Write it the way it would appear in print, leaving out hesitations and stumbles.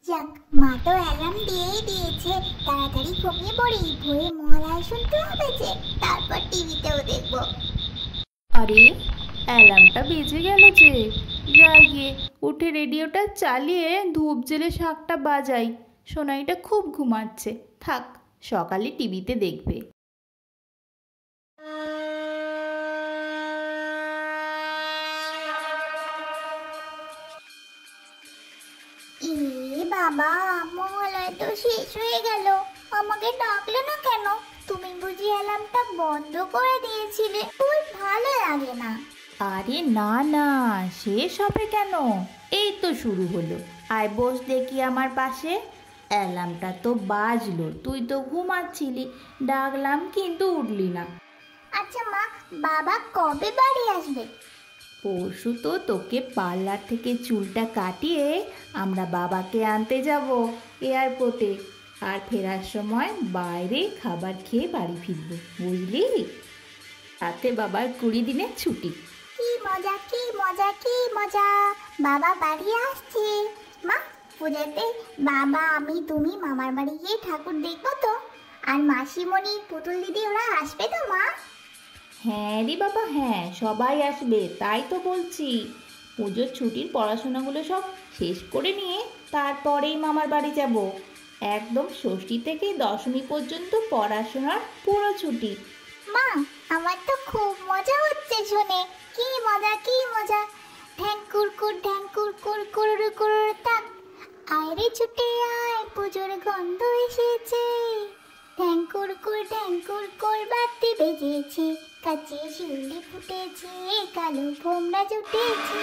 যাক, মা তো অ্যালার্ম দিয়েই দিয়েছে। তাড়াতাড়ি ঘুমিয়ে পড়ি, ভোরে মহালয়া শুনতে হবে যে, তারপর টিভিতেও দেখবো। আরে, অ্যালার্মটা বেজে গেল যে। যাই গিয়ে উঠে রেডিওটা চালিয়ে ধূপ জেলে শাঁখটা বাজাই। সোনাইটা খুব ঘুমাচ্ছে, থাক, সকালে টিভিতে দেখবে। এ বাবা, মহালয়া তো শেষ হয়ে গেল, আমাকে ডাকলে না কেন? তুমি বুঝি অ্যালার্মটা বন্ধ করে দিয়েছিলে? ওই ভালো লাগে না। আরে না না, শেষ হবে কেন? এই তো শুরু হলো। আয় বস দেখি আমার পাশে। অ্যালার্মটা তো বাজলো, তুই তো ঘুমাচ্ছিলি, ডাকলাম কিন্তু উঠলি না। আচ্ছা মা, বাবা কবে বাড়ি আসবে? পরশু তো তোকে পার্লার থেকে চুলটা কাটিয়ে আমরা বাবাকে আনতে যাব এয়ারপোর্টে, আর ফেরার সময় বাইরে খাবার খেয়ে বাড়ি ফিরবো, বুঝলি? তাতে বাবার 20 দিনের ছুটি। কি মজা, কি মজা, কি মজা! বাবা বাড়ি আসছে। মা, পুজোতে বাবা, আমি, তুমি মামার বাড়ি গিয়ে ঠাকুর দেখবো তো? আর মাসিমণি, পুতুল দিদি ওরা আসবে তো মা? হ্যাঁ রে বাবা, হ্যাঁ, সবাই আসবে, তাই তো বলছি। পুজোর ছুটির পড়াশোনাগুলো সব শেষ করে নিয়ে তারপরেই মামার বাড়ি যাব। একদম ষষ্ঠী থেকে দশমী পর্যন্ত পড়াশোনার পুরো ছুটি। মা, আমার তো খুব মজা হচ্ছে শুনে। কি মজা, কি মজা! ঢ্যাং কুরকুর, ঢ্যাং কুরকুর, কুরুরু কুরুরু তাক। আয় রে ছুটে আয়, পুজোর গন্ধ এসেছে। ঢ্যাং কুরকুর, বাতি বেজেছে। কাছে শিউলি ফুটেছে, কালো ভোমরা জুটেছে।